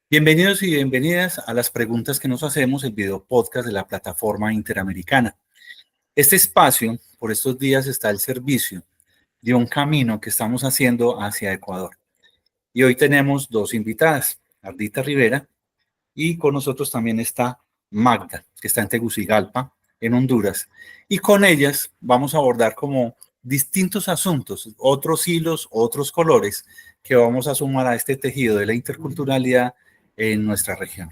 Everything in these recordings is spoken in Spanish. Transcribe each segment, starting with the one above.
Bienvenidos y bienvenidas a las preguntas que nos hacemos, el video podcast de la plataforma interamericana. Este espacio, por estos días, está al servicio de un camino que estamos haciendo hacia Ecuador. Y hoy tenemos dos invitadas, Ardita Rivera, y con nosotros también está Magda, que está en Tegucigalpa, en Honduras. Y con ellas vamos a abordar como distintos asuntos, otros hilos, otros colores que vamos a sumar a este tejido de la interculturalidad en nuestra región.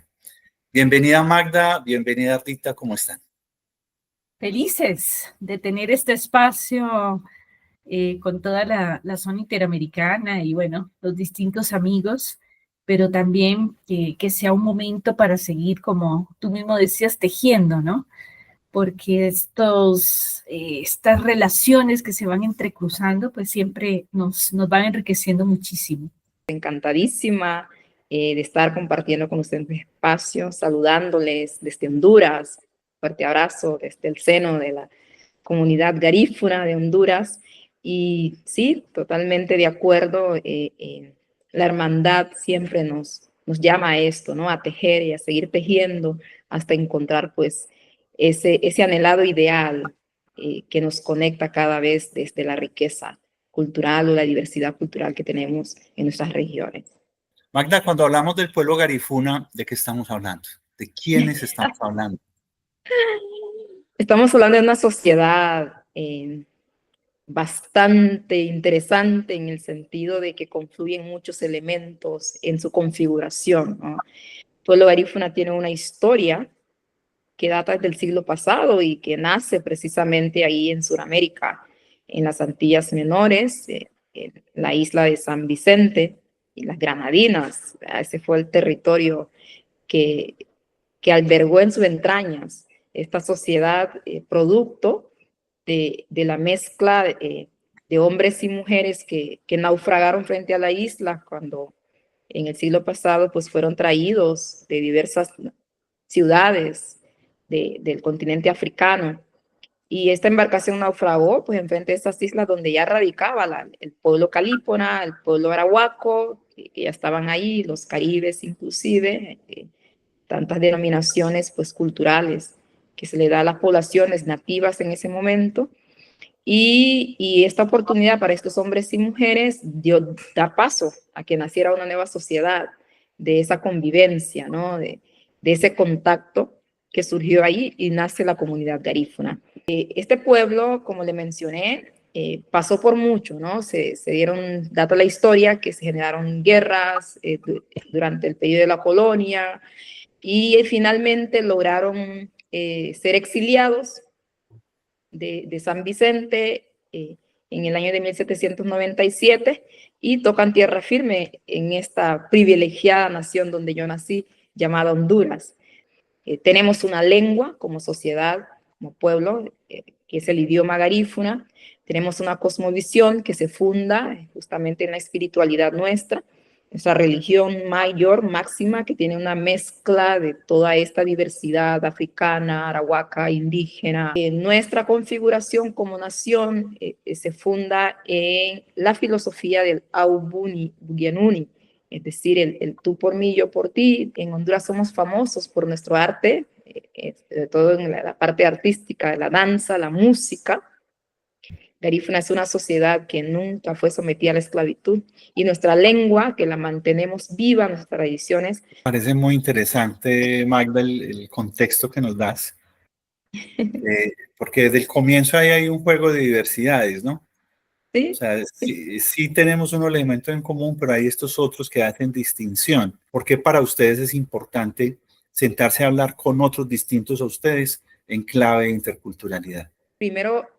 Bienvenida Magda, bienvenida Ardita, ¿cómo están? Felices de tener este espacio con toda la zona interamericana y bueno, los distintos amigos, pero también que sea un momento para seguir, como tú mismo decías, tejiendo, ¿no? Porque estas relaciones que se van entrecruzando, pues siempre nos van enriqueciendo muchísimo. Encantadísima de estar compartiendo con ustedes este espacio, saludándoles desde Honduras. Fuerte abrazo desde el seno de la comunidad garífuna de Honduras. Y sí, totalmente de acuerdo, la hermandad siempre nos llama a esto, ¿no? A tejer y a seguir tejiendo hasta encontrar pues ese anhelado ideal que nos conecta cada vez desde la riqueza cultural o la diversidad cultural que tenemos en nuestras regiones. Magda, cuando hablamos del pueblo garífuna, ¿de qué estamos hablando? ¿De quiénes estamos hablando? Estamos hablando de una sociedad bastante interesante en el sentido de que confluyen muchos elementos en su configuración, ¿no? El pueblo garífuna tiene una historia que data del siglo pasado y que nace precisamente ahí en Sudamérica, en las Antillas Menores, en la isla de San Vicente y las Granadinas. Ese fue el territorio que albergó en sus entrañas esta sociedad producto de la mezcla de hombres y mujeres que naufragaron frente a la isla cuando en el siglo pasado pues fueron traídos de diversas ciudades del continente africano. Y esta embarcación naufragó pues enfrente de estas islas donde ya radicaba el pueblo calípona, el pueblo arahuaco, que ya estaban ahí, los caribes inclusive, tantas denominaciones pues culturales que se le da a las poblaciones nativas en ese momento. Y esta oportunidad para estos hombres y mujeres da paso a que naciera una nueva sociedad de esa convivencia, ¿no? De ese contacto que surgió ahí y nace la comunidad garífuna. Este pueblo, como le mencioné, pasó por mucho, ¿no? Se dieron, data la historia, que se generaron guerras durante el periodo de la colonia y finalmente lograron ser exiliados de San Vicente en el año de 1797 y tocan tierra firme en esta privilegiada nación donde yo nací, llamada Honduras. Tenemos una lengua como sociedad, como pueblo, que es el idioma garífuna. Tenemos una cosmovisión que se funda justamente en la espiritualidad nuestra religión mayor, máxima, que tiene una mezcla de toda esta diversidad africana, arahuaca, indígena. Nuestra configuración como nación se funda en la filosofía del Aubuni, Bugianuni, es decir, el tú por mí, yo por ti. En Honduras somos famosos por nuestro arte, sobre todo en la parte artística, de la danza, la música. Garífuna es una sociedad que nunca fue sometida a la esclavitud y nuestra lengua, que la mantenemos viva, nuestras tradiciones. Parece muy interesante, Magda, el contexto que nos das, porque desde el comienzo ahí hay un juego de diversidades, ¿no? Sí, O sea, sí tenemos unos elementos en común, pero hay estos otros que hacen distinción. ¿Por qué para ustedes es importante sentarse a hablar con otros distintos a ustedes en clave de interculturalidad? Primero,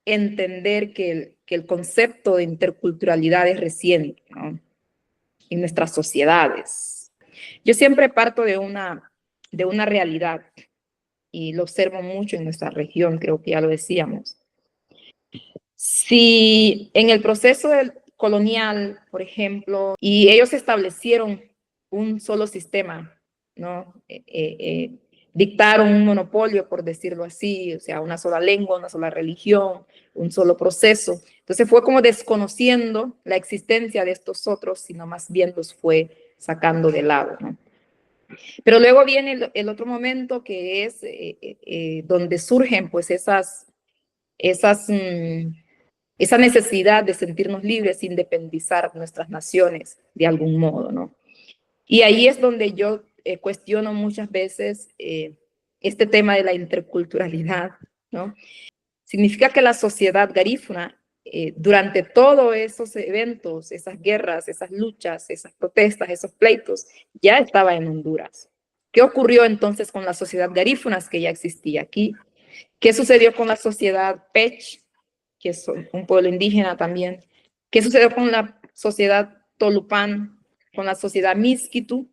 entender que el concepto de interculturalidad es reciente, ¿no? En nuestras sociedades. Yo siempre parto de una realidad y lo observo mucho en nuestra región, creo que ya lo decíamos. Si en el proceso colonial, por ejemplo, y ellos establecieron un solo sistema, ¿no? Dictaron un monopolio, por decirlo así, o sea, una sola lengua, una sola religión, un solo proceso. Entonces fue como desconociendo la existencia de estos otros, sino más bien los fue sacando de lado, ¿no? Pero luego viene el otro momento que es donde surgen pues esa necesidad de sentirnos libres, independizar nuestras naciones de algún modo, ¿no? Y ahí es donde yo cuestiono muchas veces este tema de la interculturalidad, ¿no? Significa que la sociedad garífuna, durante todos esos eventos, esas guerras, esas luchas, esas protestas, esos pleitos, ya estaba en Honduras. ¿Qué ocurrió entonces con la sociedad garífuna que ya existía aquí? ¿Qué sucedió con la sociedad Pech, que es un pueblo indígena también? ¿Qué sucedió con la sociedad Tolupán, con la sociedad Miskitu,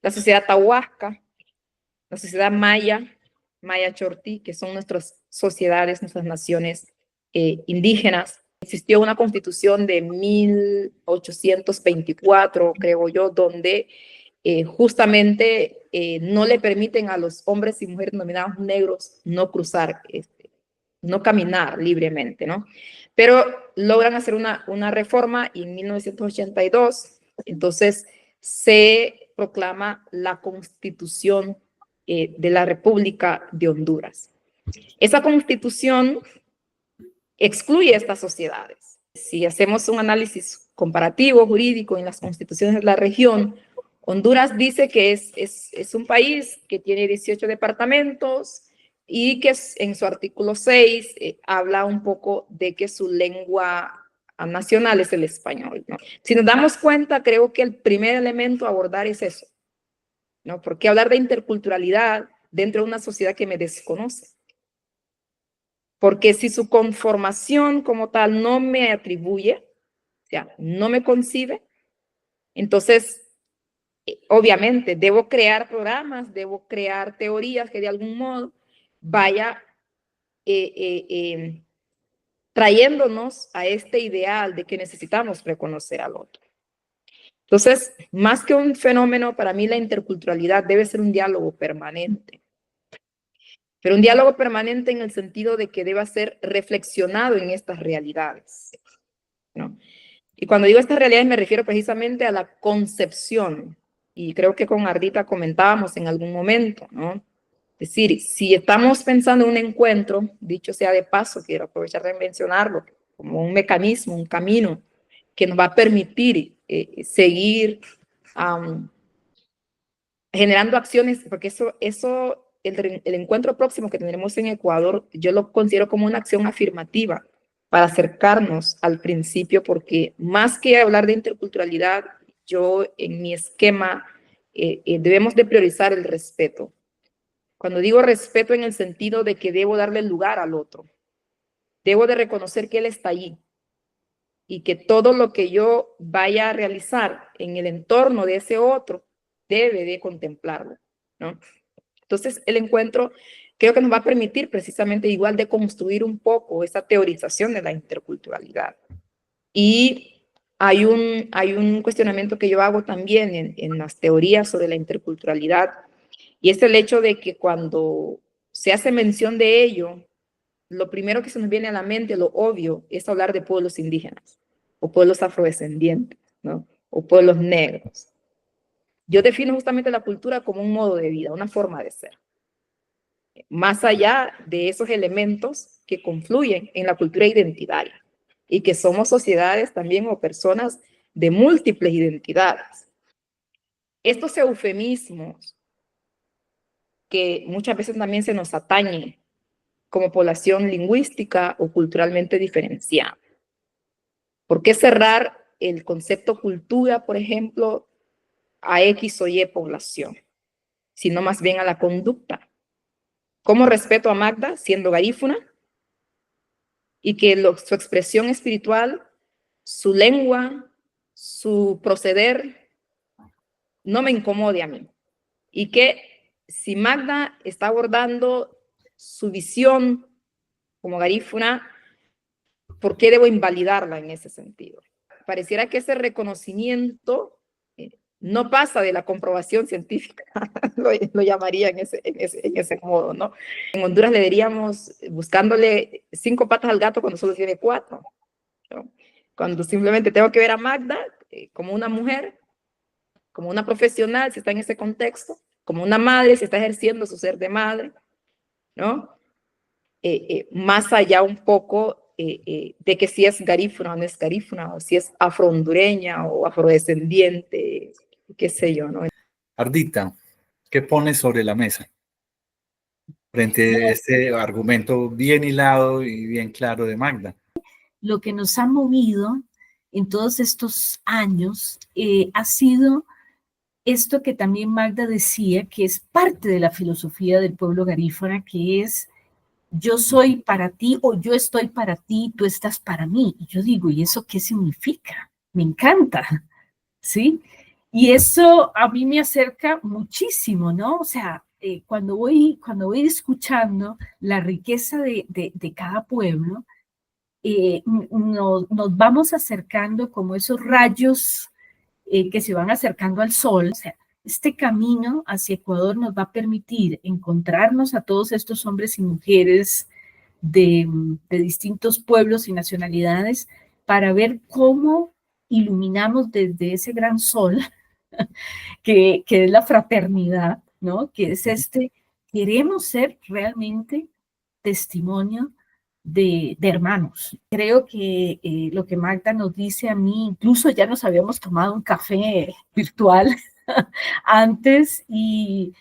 la sociedad Tahuasca, la sociedad Maya, Maya Chortí, que son nuestras sociedades, nuestras naciones indígenas? Existió una constitución de 1824, creo yo, donde justamente no le permiten a los hombres y mujeres denominados negros no cruzar, no caminar libremente, ¿no? Pero logran hacer una reforma y en 1982, entonces se proclama la Constitución de la República de Honduras. Esa Constitución excluye estas sociedades. Si hacemos un análisis comparativo jurídico en las constituciones de la región, Honduras dice que es un país que tiene 18 departamentos y que en su artículo 6 habla un poco de que su lengua nacional es el español, ¿no? Si nos damos cuenta, creo que el primer elemento a abordar es eso, ¿no? ¿Por qué hablar de interculturalidad dentro de una sociedad que me desconoce? Porque si su conformación como tal no me atribuye, o sea, no me concibe, entonces, obviamente, debo crear programas, debo crear teorías que de algún modo vaya trayéndonos a este ideal de que necesitamos reconocer al otro. Entonces, más que un fenómeno, para mí la interculturalidad debe ser un diálogo permanente. Pero un diálogo permanente en el sentido de que deba ser reflexionado en estas realidades, ¿no? Y cuando digo estas realidades me refiero precisamente a la concepción, y creo que con Ardita comentábamos en algún momento, ¿no? Es decir, si estamos pensando en un encuentro, dicho sea de paso, quiero aprovechar de mencionarlo, como un mecanismo, un camino que nos va a permitir seguir generando acciones, porque el encuentro próximo que tendremos en Ecuador, yo lo considero como una acción afirmativa para acercarnos al principio, porque más que hablar de interculturalidad, yo en mi esquema debemos de priorizar el respeto. Cuando digo respeto en el sentido de que debo darle lugar al otro, debo de reconocer que él está allí y que todo lo que yo vaya a realizar en el entorno de ese otro debe de contemplarlo, ¿no? Entonces, el encuentro creo que nos va a permitir precisamente igual de construir un poco esa teorización de la interculturalidad. Y hay un cuestionamiento que yo hago también en las teorías sobre la interculturalidad, y es el hecho de que cuando se hace mención de ello, lo primero que se nos viene a la mente, lo obvio, es hablar de pueblos indígenas, o pueblos afrodescendientes, ¿no? O pueblos negros. Yo defino justamente la cultura como un modo de vida, una forma de ser. Más allá de esos elementos que confluyen en la cultura identitaria y que somos sociedades también o personas de múltiples identidades. Estos eufemismos que muchas veces también se nos atañen como población lingüística o culturalmente diferenciada. ¿Por qué cerrar el concepto cultura, por ejemplo, a X o Y población, sino más bien a la conducta? ¿Cómo respeto a Magda siendo garífuna y que su expresión espiritual, su lengua, su proceder no me incomode a mí? Y que si Magda está abordando su visión como garífuna, ¿por qué debo invalidarla en ese sentido? Pareciera que ese reconocimiento no pasa de la comprobación científica, lo llamaría en ese modo, ¿no? En Honduras le diríamos buscándole 5 patas al gato cuando solo tiene 4, ¿no? Cuando simplemente tengo que ver a Magda como una mujer como una profesional, si está en ese contexto, como una madre, si está ejerciendo su ser de madre, ¿no? Más allá un poco de que si es garífuna o no es garífuna, o si es afro-hondureña o afrodescendiente, qué sé yo, ¿no? Ardita, ¿qué pones sobre la mesa frente a este argumento bien hilado y bien claro de Magda? Lo que nos ha movido en todos estos años ha sido esto que también Magda decía, que es parte de la filosofía del pueblo garífuna, que es yo soy para ti o yo estoy para ti, tú estás para mí. Y yo digo, ¿y eso qué significa? Me encanta, ¿sí? Y eso a mí me acerca muchísimo, ¿no? O sea, cuando voy escuchando la riqueza de cada pueblo, nos vamos acercando como esos rayos que se van acercando al sol. O sea, este camino hacia Ecuador nos va a permitir encontrarnos a todos estos hombres y mujeres de distintos pueblos y nacionalidades para ver cómo iluminamos desde ese gran sol que es la fraternidad, ¿no? Que es queremos ser realmente testimonio de hermanos. Creo que lo que Magda nos dice a mí, incluso ya nos habíamos tomado un café virtual antes y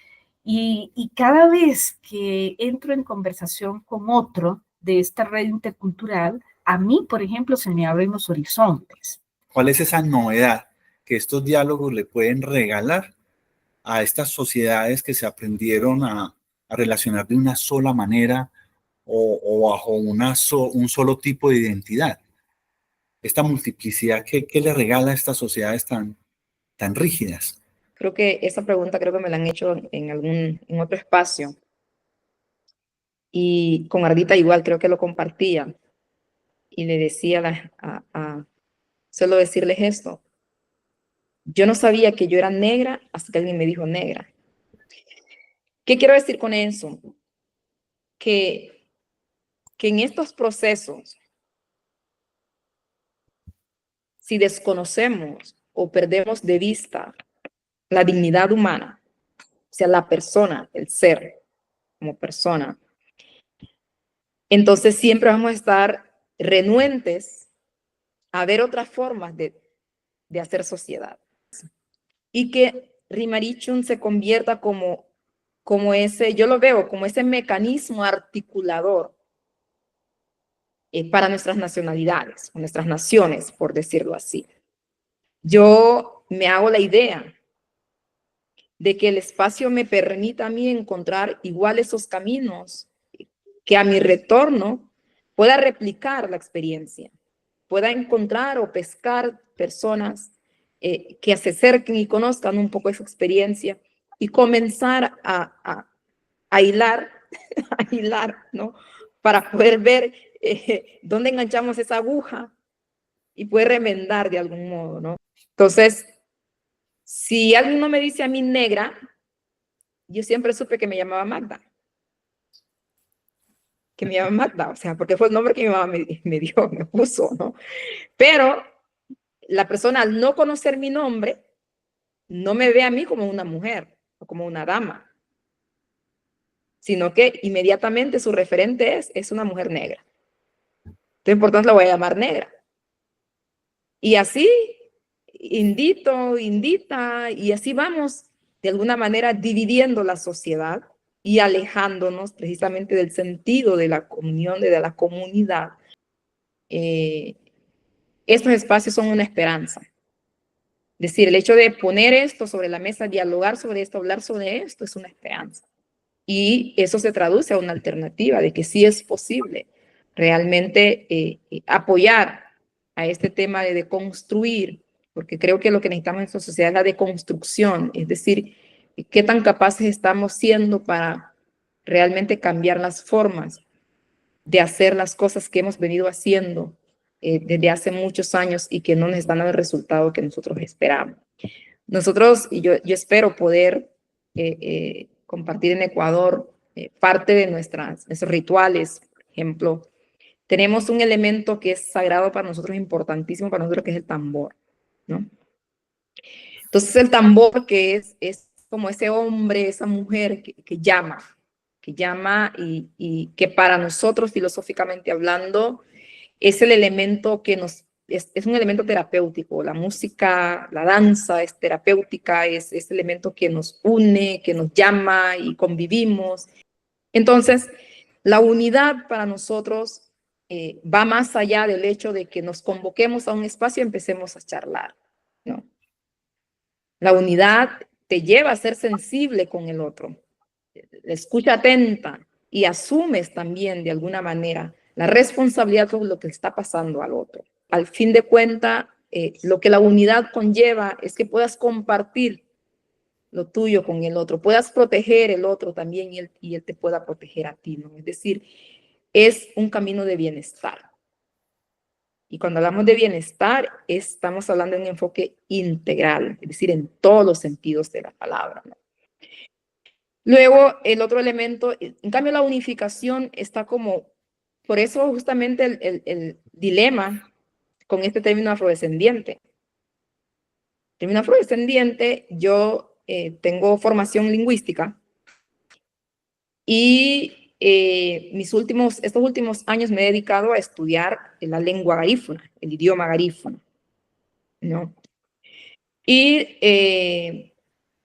cada vez que entro en conversación con otro de esta red intercultural, a mí, por ejemplo, se me abren los horizontes. ¿Cuál es esa novedad que estos diálogos le pueden regalar a estas sociedades que se aprendieron a relacionar de una sola manera o bajo un solo tipo de identidad? Esta multiplicidad, ¿qué le regala a estas sociedades tan rígidas? Creo que esa pregunta creo que me la han hecho en otro espacio. Y con Ardita igual creo que lo compartía. Y le decía solo decirles esto. Yo no sabía que yo era negra hasta que alguien me dijo negra. ¿Qué quiero decir con eso? Que en estos procesos, si desconocemos o perdemos de vista la dignidad humana, o sea, la persona, el ser como persona, entonces siempre vamos a estar renuentes a ver otras formas de hacer sociedad. Y que Rimarichun se convierta como ese, yo lo veo como ese mecanismo articulador para nuestras nacionalidades, o nuestras naciones, por decirlo así. Yo me hago la idea de que el espacio me permita a mí encontrar igual esos caminos, que a mi retorno pueda replicar la experiencia, pueda encontrar o pescar personas que se acerquen y conozcan un poco esa experiencia y comenzar a hilar, a hilar, ¿no? Para poder ver dónde enganchamos esa aguja y poder remendar de algún modo, ¿no? Entonces, si alguien no me dice a mí negra, yo siempre supe que me llamaba Magda. Que me llama Magda, o sea, porque fue el nombre que mi mamá me dio, me puso, ¿no? Pero la persona al no conocer mi nombre, no me ve a mí como una mujer o como una dama, sino que inmediatamente su referente es una mujer negra. Entonces, por tanto, la voy a llamar negra. Y así, indita, y así vamos, de alguna manera, dividiendo la sociedad y alejándonos precisamente del sentido de la comunión, de la comunidad. Estos espacios son una esperanza. Es decir, el hecho de poner esto sobre la mesa, dialogar sobre esto, hablar sobre esto, es una esperanza. Y eso se traduce a una alternativa de que sí es posible realmente apoyar a este tema de deconstruir, porque creo que lo que necesitamos en esta sociedad es la deconstrucción, es decir, qué tan capaces estamos siendo para realmente cambiar las formas de hacer las cosas que hemos venido haciendo desde hace muchos años y que no nos están dando el resultado que nosotros esperamos. Nosotros, y yo espero poder compartir en Ecuador parte de nuestros rituales, por ejemplo, tenemos un elemento que es sagrado para nosotros, importantísimo para nosotros, que es el tambor, ¿no? Entonces el tambor que es como ese hombre, esa mujer que llama y que para nosotros filosóficamente hablando es el elemento que es un elemento terapéutico. La música, la danza es terapéutica, es elemento que nos une, que nos llama y convivimos. Entonces, la unidad para nosotros va más allá del hecho de que nos convoquemos a un espacio y empecemos a charlar, ¿no? La unidad te lleva a ser sensible con el otro, escucha atenta y asumes también de alguna manera la responsabilidad por lo que está pasando al otro. Al fin de cuentas, lo que la unidad conlleva es que puedas compartir lo tuyo con el otro, puedas proteger el otro también y él te pueda proteger a ti, ¿no? Es decir, es un camino de bienestar. Y cuando hablamos de bienestar, estamos hablando de un enfoque integral, es decir, en todos los sentidos de la palabra, ¿no? Luego, el otro elemento, en cambio, la unificación está como, por eso justamente el dilema con este término afrodescendiente. Término afrodescendiente, yo tengo formación lingüística y estos últimos años me he dedicado a estudiar la lengua garífuna, el idioma garífuno, ¿no? Y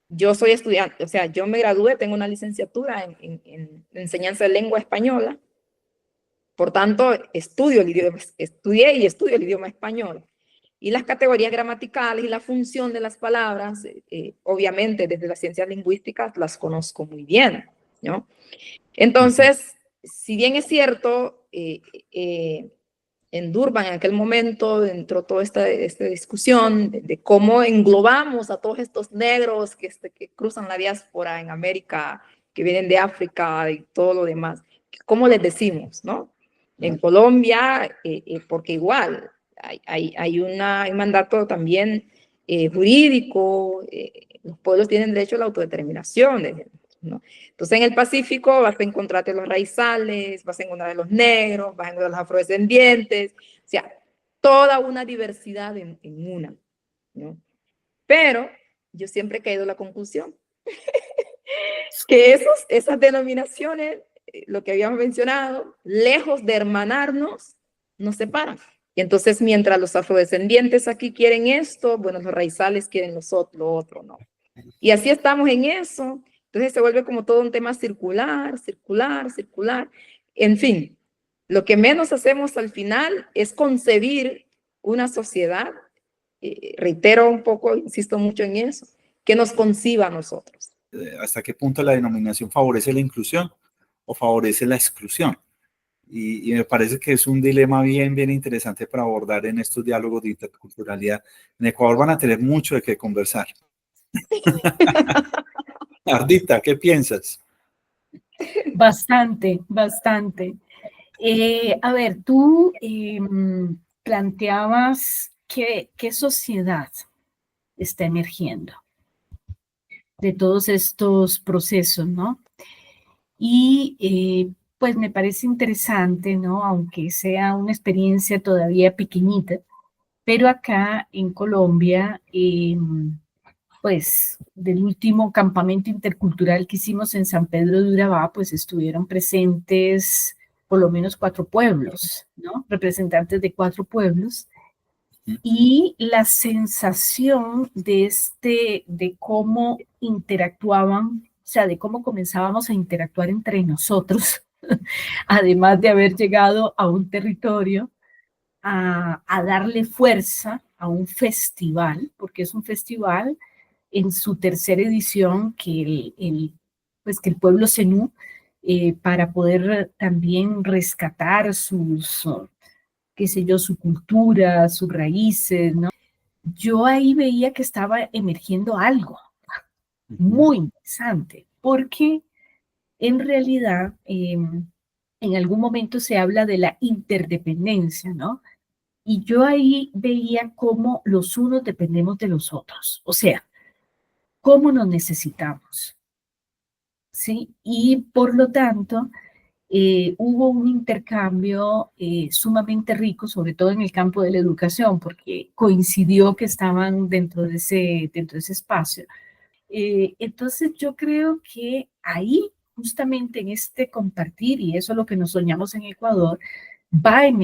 yo soy estudiante, o sea, yo me gradué, tengo una licenciatura en enseñanza de lengua española, por tanto, estudié y estudio el idioma español. Y las categorías gramaticales y la función de las palabras, obviamente desde las ciencias lingüísticas las conozco muy bien, ¿no? Entonces, si bien es cierto, en Durban en aquel momento entró toda esta discusión de cómo englobamos a todos estos negros que cruzan la diáspora en América, que vienen de África y todo lo demás. ¿Cómo les decimos, no? En Colombia, porque igual hay un mandato también jurídico, los pueblos tienen derecho a la autodeterminación, ¿no? Entonces en el Pacífico vas a encontrarte los raizales, vas a encontrar a los negros, vas a encontrar a los afrodescendientes, o sea, toda una diversidad en una, ¿no? Pero yo siempre he caído a la conclusión que esas denominaciones, lo que habíamos mencionado, lejos de hermanarnos, nos separan. Y entonces mientras los afrodescendientes aquí quieren esto, bueno, los raizales quieren lo otro, ¿no? Y así estamos en eso. Entonces se vuelve como todo un tema circular, circular, circular. En fin, lo que menos hacemos al final es concebir una sociedad, reitero un poco, insisto mucho en eso, que nos conciba a nosotros. ¿Hasta qué punto la denominación favorece la inclusión o favorece la exclusión? Y me parece que es un dilema bien interesante para abordar en estos diálogos de interculturalidad. En Ecuador van a tener mucho de qué conversar. Ardita, ¿qué piensas? Bastante, bastante. A ver, tú planteabas qué sociedad está emergiendo de todos estos procesos, ¿no? Y pues me parece interesante, ¿no? Aunque sea una experiencia todavía pequeñita, pero acá en Colombia, pues del último campamento intercultural que hicimos en San Pedro de Urabá, pues estuvieron presentes por lo menos 4 pueblos, ¿no? Representantes de 4 pueblos. Y la sensación de cómo interactuaban, o sea, de cómo comenzábamos a interactuar entre nosotros, además de haber llegado a un territorio, a darle fuerza a un festival, porque es un festival en su tercera edición pues que el pueblo zenú, para poder también rescatar qué sé yo, su cultura, sus raíces, ¿no? Yo ahí veía que estaba emergiendo algo muy interesante, porque en realidad en algún momento se habla de la interdependencia, ¿no? Y yo ahí veía cómo los unos dependemos de los otros, o sea, cómo nos necesitamos, ¿sí? Y por lo tanto, hubo un intercambio sumamente rico, sobre todo en el campo de la educación, porque coincidió que estaban dentro de ese espacio. Entonces yo creo que ahí, justamente en este compartir, y eso es lo que nos soñamos en Ecuador, van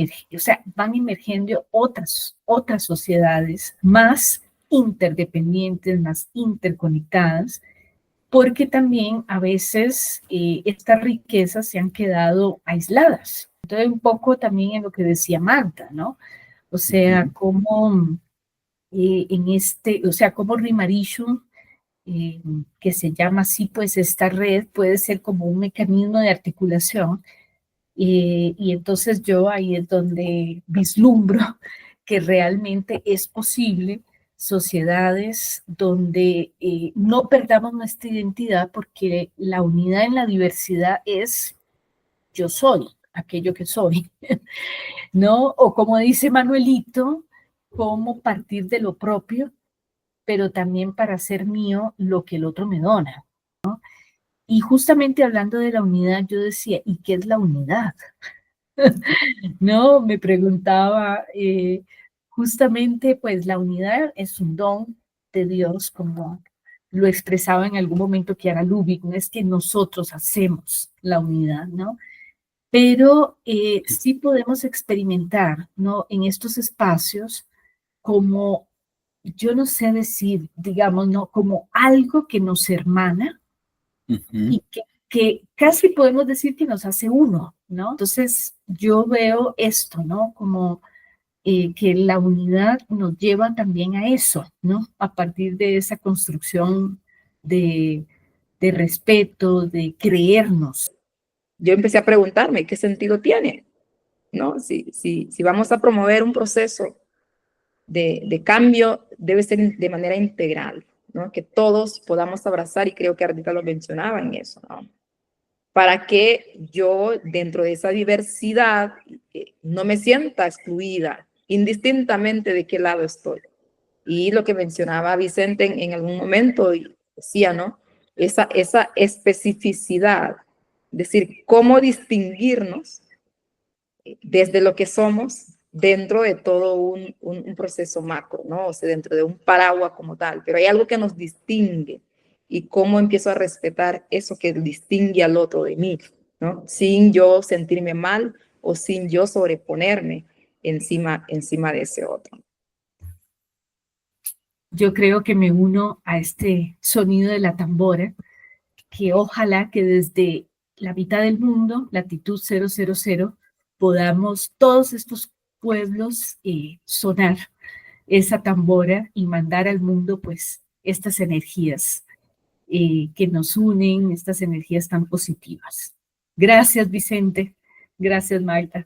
emergiendo otras sociedades más interdependientes, más interconectadas, porque también a veces estas riquezas se han quedado aisladas. Entonces, un poco también en lo que decía Marta, ¿no? O sea, cómo como Rimarishun, que se llama así, pues esta red puede ser como un mecanismo de articulación, y entonces yo ahí es donde vislumbro que realmente es posible sociedades donde no perdamos nuestra identidad, porque la unidad en la diversidad es yo soy aquello que soy, ¿no? O como dice Manuelito, cómo partir de lo propio, pero también para hacer mío lo que el otro me dona. Y justamente hablando de la unidad, yo decía, ¿y qué es la unidad? No, me preguntaba, justamente, pues la unidad es un don de Dios, como lo expresaba en algún momento Chiara Lubich, no es que nosotros hacemos la unidad, ¿no? Pero sí podemos experimentar, ¿no? En estos espacios como, yo no sé decir, digamos, ¿no? Como algo que nos hermana, y que casi podemos decir que nos hace uno, ¿no? Entonces yo veo esto, ¿no? Como que la unidad nos lleva también a eso, ¿no? A partir de esa construcción de, de respeto, de creernos. Yo empecé a preguntarme qué sentido tiene, ¿no? Si vamos a promover un proceso de cambio, debe ser de manera integral, ¿no? Que todos podamos abrazar, y creo que Ardita lo mencionaba en eso, ¿no? Para que yo, dentro de esa diversidad, no me sienta excluida, indistintamente de qué lado estoy. Y lo que mencionaba Vicente en algún momento, y decía, ¿no? Esa especificidad, es decir, cómo distinguirnos desde lo que somos dentro de todo un proceso macro, ¿no? O sea, dentro de un paraguas como tal, pero hay algo que nos distingue, y cómo empiezo a respetar eso que distingue al otro de mí, ¿no? Sin yo sentirme mal o sin yo sobreponerme encima de ese otro. Yo creo que me uno a este sonido de la tambora, que ojalá que desde la mitad del mundo, latitud 000, podamos todos estos pueblos sonar esa tambora y mandar al mundo pues estas energías que nos unen, estas energías tan positivas. Gracias, Vicente. Gracias, Marta.